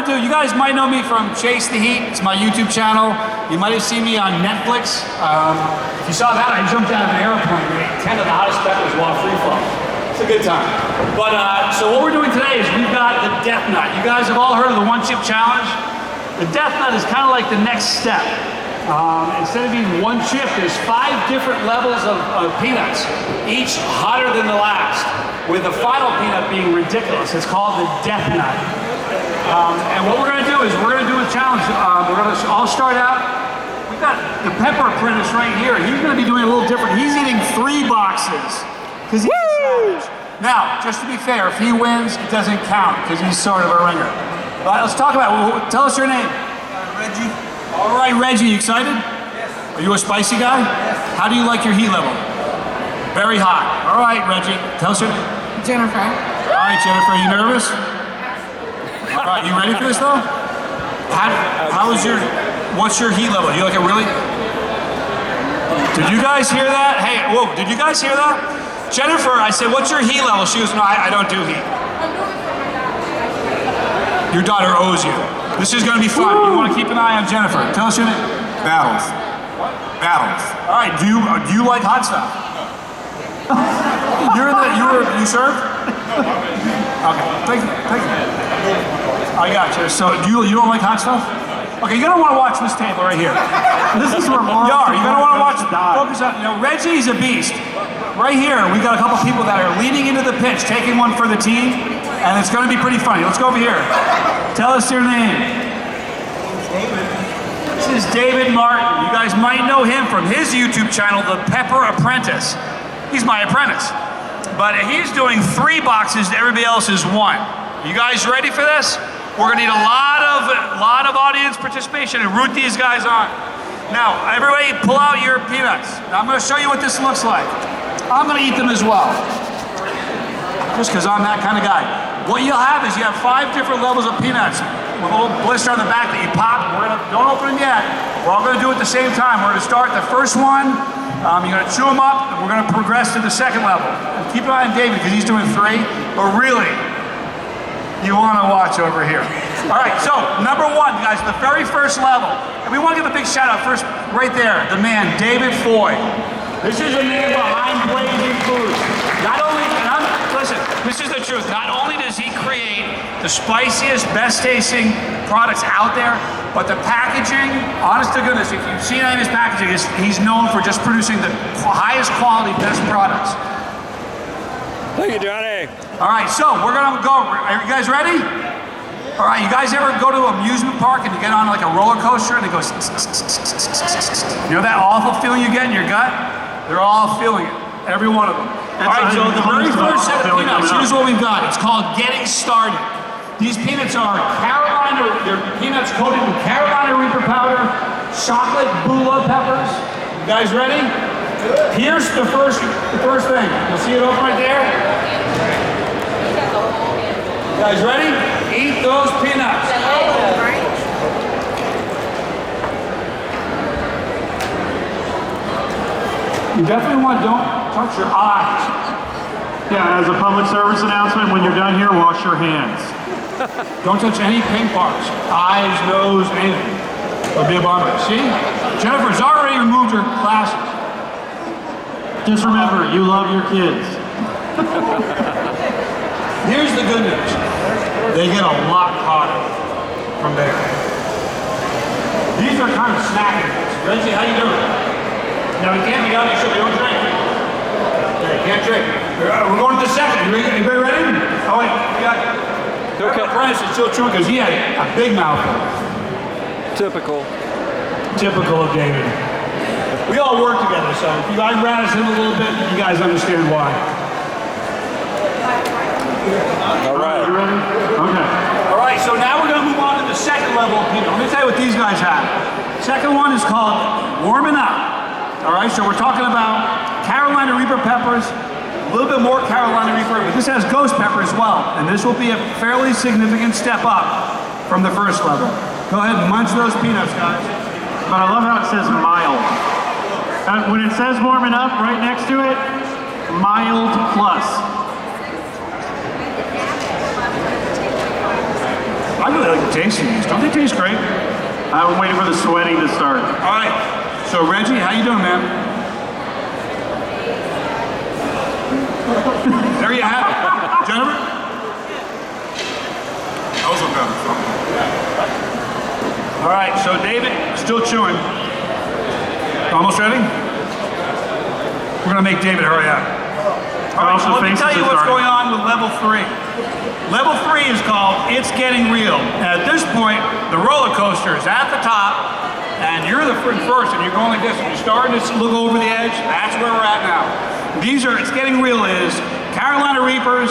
gonna do, you guys might know me from Chase the Heat. It's my YouTube channel. You might have seen me on Netflix. If you saw that, I jumped out of an airplane and ate 10 of the hottest peppers while free fall. It's a good time. But so what we're doing today is we've got the Death Nut. You guys have all heard of the one chip challenge. The Death Nut is kind of like the next step. Instead of being one chip, there's 5 different levels of peanuts, each hotter than the last, with the final peanut being ridiculous. It's called the Death Nut. And what we're going to do is we're going to do a challenge. We're going to all start out. We've got the Pepper Apprentice right here. He's going to be doing a little different. He's eating 3 boxes because he's a savage. Now, just to be fair, if he wins, it doesn't count because he's sort of a ringer. But let's talk about it. Tell us your name. Reggie. All right, Reggie, you excited? Yes. Are you a spicy guy? Yes. How do you like your heat level? Very hot. All right, Reggie, tell us your name. Jennifer. All right, Jennifer, are you nervous? All right, you ready for this though? What's your heat level? You like it really? Did you guys hear that? Hey, whoa, did you guys hear that? Jennifer, I said, what's your heat level? She goes, no, I don't do heat. Your daughter owes you. This is going to be fun. You want to keep an eye on Jennifer. Tell us your name. Battles. What? Battles. All right, do you like hot stuff? You served? Okay, thank you. I got you. So you don't like hot stuff? Okay, you're gonna want to watch this table right here. This is where more. You're gonna want to watch. Focus on. You know, Reggie's a beast. Right here, we got a couple people that are leaning into the pitch, taking one for the team, and it's gonna be pretty funny. Let's go over here. Tell us your name. David. This is David Martin. You guys might know him from his YouTube channel, The Pepper Apprentice. He's my apprentice. But he's doing 3 boxes to everybody else's 1. You guys ready for this? We're gonna need a lot of audience participation and root these guys on. Now, everybody pull out your peanuts. Now, I'm gonna show you what this looks like. I'm gonna eat them as well. Just because I'm that kind of guy. What you'll have is you have 5 different levels of peanuts with a little blister on the back that you pop. Don't open them yet. We're all gonna do it at the same time. We're gonna start the first one. You're gonna chew them up, and we're gonna progress to the second level. And keep an eye on David, because he's doing 3, but really, you wanna watch over here. All right, so number 1, guys, the very first level. And we wanna give a big shout out first, right there, the man, David Foy. This is a man behind Blazing Foods. Not only, listen, this is the truth, not only does he create the spiciest, best tasting products out there, but the packaging, honest to goodness, if you've seen any of his packaging, he's known for just producing the highest quality, best products. Thank you, Johnny. All right, so we're gonna go. Are you guys ready? All right, you guys ever go to an amusement park and you get on like a roller coaster and it goes, you know that awful feeling you get in your gut? They're all feeling it, every one of them. All right, so the very first set of peanuts, here's what we've got. It's called Getting Started. These peanuts are they're peanuts coated in Carolina Reaper powder, chocolate Bula peppers. You guys ready? Here's the first thing. You'll see it over right there. You guys ready? Eat those peanuts. You definitely don't touch your eyes. Yeah, as a public service announcement, when you're done here, wash your hands. Don't touch any paint parts. Eyes, nose, anything. It'll be a bummer. See? Jennifer's already removed her glasses. Just remember, you love your kids. Here's the good news. They get a lot hotter from there. These are kind of snacking things. Reggie, how you doing? Now, you can't be out so you don't drink. Okay, you can't drink. We're going to the second. Everybody ready? Oh, wait. We got Apprentice is still true because he had a big mouth. Typical of David. We all work together, so if I embarrass him a little bit, you guys understand why. All right. You ready? Okay. All right, so now we're going to move on to the second level of peanut. Let me tell you what these guys have. Second one is called Warming Up. All right, so we're talking about Carolina Reaper peppers, a little bit more Carolina Reaper, but this has ghost pepper as well, and this will be a fairly significant step up from the first level. Go ahead and munch those peanuts, guys. But I love how it says mild. When it says warming up, right next to it, mild plus. I really like the taste of these. Don't they taste great? I'm waiting for the sweating to start. All right. So Reggie, how you doing, man? There you have it. Jennifer? That was a better song. All right, so David, still chewing. Almost ready? We're gonna make David hurry up. All right, so let me tell you what's going on with level 3. Level 3 is called It's Getting Real. And at this point, the roller coaster is at the top, and you're the first, and you're going like this. And you're starting to look over the edge. That's where we're at now. It's Getting Real is Carolina Reapers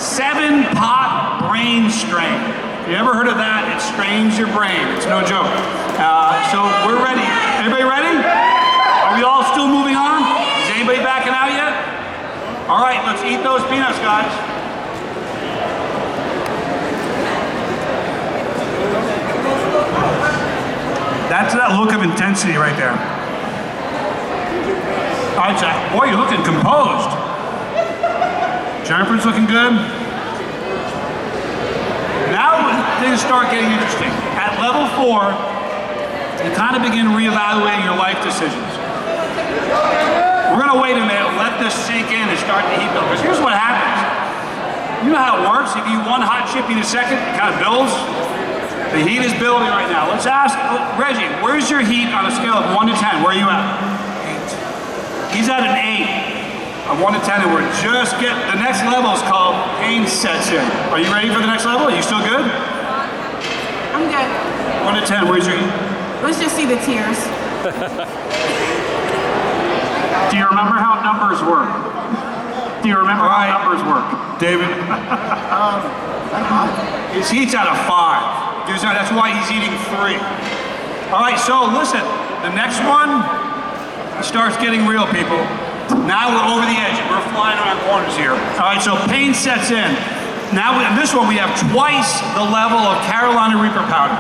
7-pot brain strain. If you ever heard of that, it strains your brain. It's no joke. So we're ready. Everybody ready? Are we all still moving on? Is anybody backing out yet? All right, let's eat those peanuts, guys. That's that look of intensity right there. All right, Jack. Boy, you're looking composed. Jennifer's looking good. Now things start getting interesting. At level 4, you kind of begin reevaluating your life decisions. We're gonna wait a minute, let this sink in and start to heat build. Because here's what happens. You know how it works. If you eat one hot chip in a second, it kind of builds. The heat is building right now. Let's ask Reggie, where's your heat on a scale of 1 to 10? Where are you at? 8. He's at an 8. A 1 to 10, and we're just getting, the next level is called pain sets in. Are you ready for the next level? Are you still good? I'm good. 1 to 10, where's your heat? Let's just see the tears. Do you remember how numbers work? Do you remember how numbers work? David? His heat's out of 5. That's why he's eating 3. All right, so listen, the next one starts getting real, people. Now we're over the edge. We're flying around corners here. All right, so pain sets in. Now in this one, we have twice the level of Carolina Reaper powder.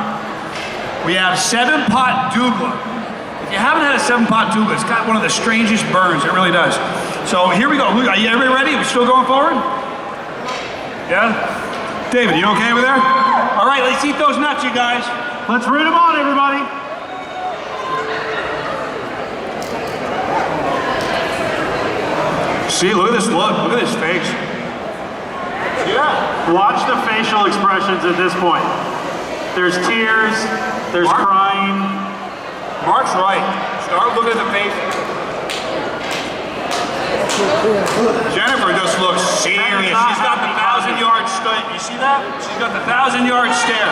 We have 7-pot Douglas. If you haven't had a 7-pot Douglas, it's got one of the strangest burns. It really does. So here we go. Are you everybody ready? Are we still going forward? Yeah? David, you okay over there? All right, let's eat those nuts, you guys. Let's read them on, everybody. See, look at this look. Look at his face. Yeah. Watch the facial expressions at this point. There's tears, there's crying. Mark's right. Start looking at the face. Jennifer just looks serious. She's got the 1,000-yard stare. You see that? She's got the 1,000-yard stare.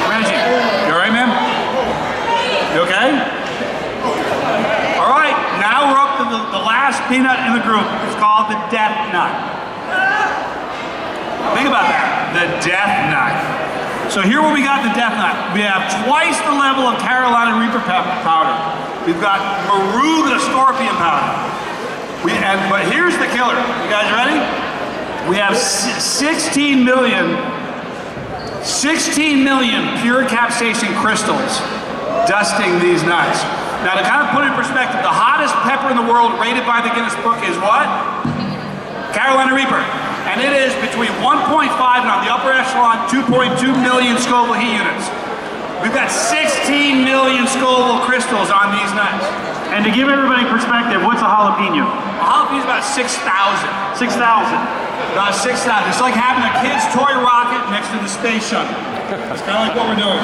Reggie, you all right, man? You okay? All right, now we're up to the last peanut in the group. It's called the death nut. Think about that, the death nut. So here where we got the death nut, we have twice the level of Carolina Reaper powder. We've got Maruga Scorpion powder. But here's the killer. You guys ready? We have 16 million pure capsaicin crystals dusting these nuts. Now to kind of put it in perspective, the hottest pepper in the world rated by the Guinness Book is what? Carolina Reaper. And it is between 1.5 and on the upper echelon, 2.2 million Scoville heat units. We've got 16 million Scoville crystals on these nuts. And to give everybody perspective, what's a jalapeno? A jalapeno is about 6,000. 6,000. About 6,000. It's like having a kid's toy rocket next to the space shuttle. That's kind of like what we're doing.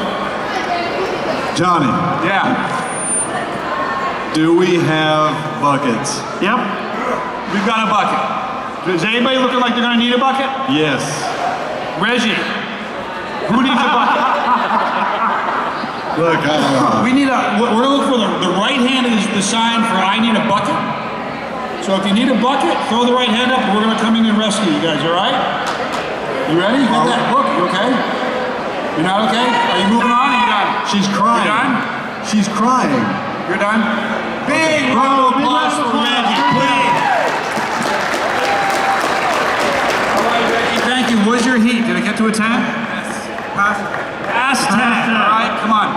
Johnny, Yeah. do we have buckets? Yep. We've got a bucket. Is anybody looking like they're going to need a bucket? Yes. Reggie, who needs a bucket? Look, We're going to look for the right hand is the sign for I need a bucket. So if you need a bucket, throw the right hand up and we're going to come in and rescue you guys, all right? You ready? You got that? Look, you okay? You're not okay? Are you moving on or are you done? she's crying. You done? She's crying. You're done? Big round of applause for Reggie, please. All right, Reggie, thank you. What's your heat? Did it get to a 10? Yes. Pass 10. All right, come on.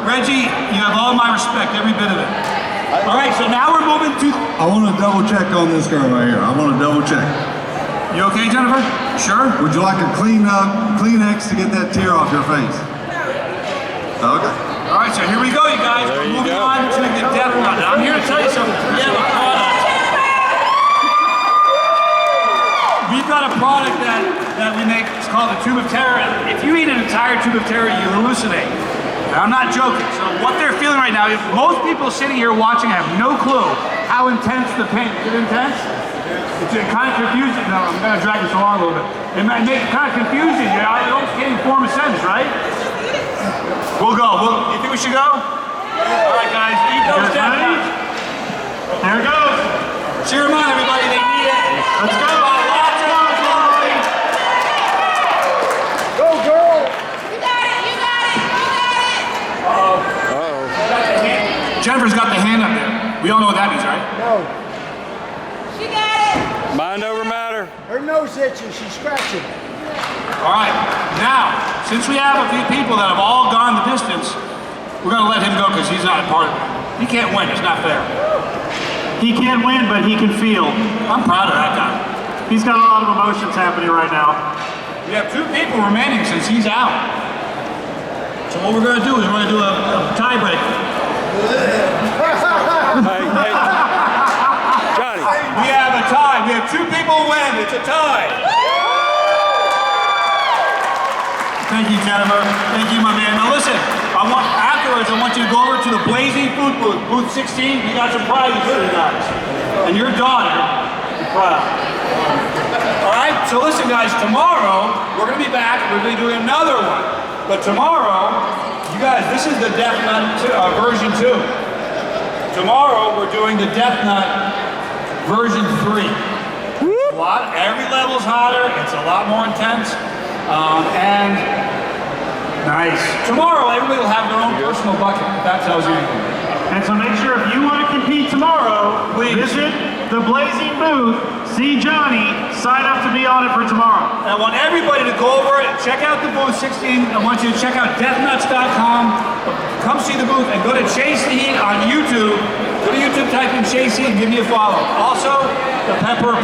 Reggie, you have all my respect, every bit of it. All right, so now we're moving to... I want to double check on this girl right here. I want to double check. You okay, Jennifer? Sure? Would you like a Kleenex to get that tear off your face? Okay. All right, so here we go, you guys. We're moving on to the death nut. And I'm here to tell you something. We've got a product that we make. It's called the Tube of Terror. If you eat an entire tube of terror, you hallucinate. And I'm not joking. So what they're feeling right now, if most people sitting here watching have no clue how intense the pain is. Is it intense? It's kind of confusing. No, I'm going to drag this along a little bit. It might make it kind of confusing. You know, I almost can't even form a sentence, right? We'll go. You think we should go? All right, guys. Eat those death nuts. There it goes. Cheer them on, everybody. They need it. Let's go. Lots of applause. Go, girl! You got it, you got it, you got it. Jennifer's got the hand up there. We all know what that means, right? No. She got it. Mind over matter. Her nose itching, she's scratching. All right. Now, since we have a few people that have all gone the distance, we're going to let him go because he's not a part of it. He can't win. It's not fair. He can't win, but he can feel. I'm proud of that guy. He's got a lot of emotions happening right now. We have 2 people remaining since he's out. So what we're going to do is we're going to do a tiebreaker. Hey, Johnny. We have a tie. We have 2 people win. It's a tie. Thank you, Jennifer. Thank you, my man. Now listen, afterwards I want you to go over to the Blazing Food booth, booth 16. We got some prizes for you guys. And your daughter is proud. All right, so listen guys, tomorrow we're going to be back. We're going to be doing another one. But tomorrow, you guys, this is the Death Nut version 2. Tomorrow we're doing the Death Nut version 3. Every level's hotter. It's a lot more intense. And nice. Tomorrow, everybody will have their own personal bucket, if that tells you anything. And so make sure if you want to compete tomorrow, visit the Blazing booth, see Johnny, sign up to be on it for tomorrow. And I want everybody to go over and check out the booth 16. I want you to check out deathnuts.com. Come see the booth and go to Chase the Heat on YouTube. Go to YouTube, type in Chase the Heat and give me a follow. Also, the Pepper